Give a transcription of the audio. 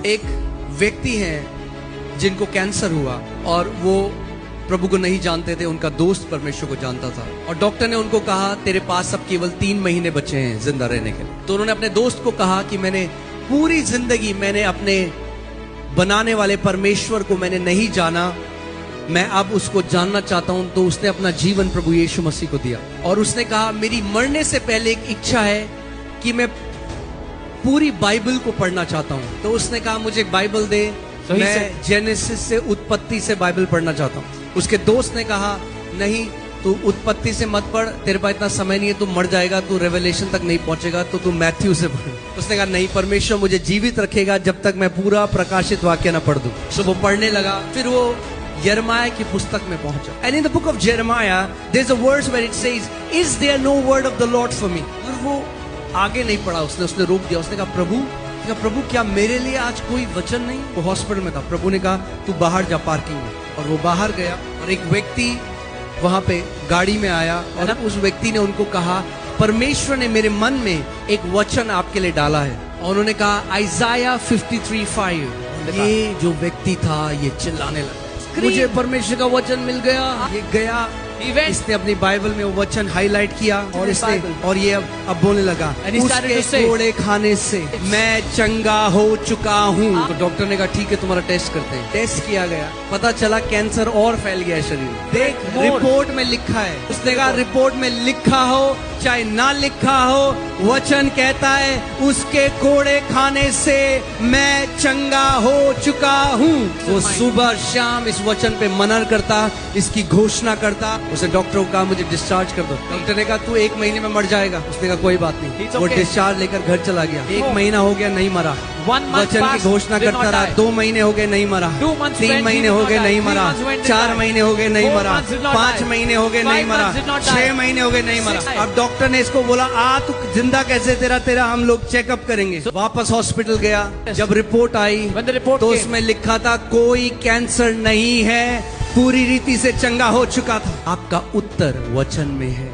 एक व्यक्ति हैं जिनको कैंसर हुआ और वो प्रभु को नहीं जानते थे, उनका दोस्त परमेश्वर को जानता था और डॉक्टर ने उनको कहा तेरे पास अब केवल 3 महीने बचे हैं जिंदा रहने के लिए। तो उन्होंने अपने दोस्त को कहा कि मैंने पूरी जिंदगी मैंने अपने बनाने वाले परमेश्वर को मैंने नहीं जाना, मैं अब उसको जानना चाहता हूं। तो उसने अपना जीवन प्रभु यीशु मसीह को दिया और उसने कहा मेरी मरने से पहले एक इच्छा है कि मैं पूरी बाइबल को पढ़ना चाहता हूं। तो उसने कहा मुझे एक बाइबल दे, मैं जेनेसिस से उत्पत्ति से बाइबल पढ़ना चाहता हूं। उसके दोस्त ने कहा नहीं, तू उत्पत्ति से मत पढ़, तेरे पास इतना समय नहीं है, तू मर जाएगा, तू रेवलेशन तक नहीं पहुंचेगा, तो तू मैथ्यू से पढ़। उसने कहा नहीं, परमेश्वर मुझे जीवित रखेगा जब तक मैं पूरा प्रकाशित वाक्य ना पढ़ दूं। तो वो पढ़ने लगा, फिर वो यिर्मयाह की पुस्तक में पहुंचा। And in the book of Jeremiah there is a verse where it says is there no word of the Lord for me. और वो आगे नहीं पढ़ा, उसने रोक दिया। उसने कहा प्रभु क्या मेरे लिए आज कोई वचन नहीं? वो हॉस्पिटल में था। प्रभु ने कहा तू बाहर जा पार्किंग में। और वो बाहर गया और एक व्यक्ति वहां पे गाड़ी में आया और उस व्यक्ति ने उनको कहा परमेश्वर ने मेरे मन में एक वचन आपके लिए डाला है। और उन्होंने कहा आइजाया 53:5। ये जो व्यक्ति था ये चिल्लाने लगा, मुझे परमेश्वर का वचन मिल गया। ये गया, इसने अपनी बाइबल में वो वचन हाईलाइट किया और इसने और ये अब बोलने लगा उसके कोड़े खाने से मैं चंगा हो चुका हूँ। तो डॉक्टर ने कहा ठीक है तुम्हारा टेस्ट करते हैं। टेस्ट किया गया, पता चला कैंसर और फैल गया है शरीर में। देख रिपोर्ट में लिखा है। उसने कहा रिपोर्ट में लिखा हो चाहे ना लिखा हो, वचन कहता है उसके कोड़े खाने से मैं चंगा हो चुका हूँ। वो सुबह शाम इस वचन पे मनन करता, इसकी घोषणा करता। उसे डॉक्टर को कहा मुझे डिस्चार्ज कर दो। डॉक्टर ने कहा तू 1 महीने में मर जाएगा। उसने कहा कोई बात नहीं। वो डिस्चार्ज लेकर घर चला गया। 1 महीना हो गया नहीं मरा, वचन की घोषणा करता रहा। 2 महीने हो गए नहीं मरा, 3 महीने हो गए नहीं मरा, 4 महीने हो गए नहीं मरा, 5 महीने हो गए नहीं मरा, 6 महीने हो गए नहीं मरा। अब डॉक्टर ने इसको बोला आ तू जिंदा कैसे, तेरा हम लोग चेकअप करेंगे। वापस हॉस्पिटल गया। जब रिपोर्ट आई तो उसमें लिखा था कोई कैंसर नहीं है, पूरी रीति से चंगा हो चुका था। आपका उत्तर वचन में है।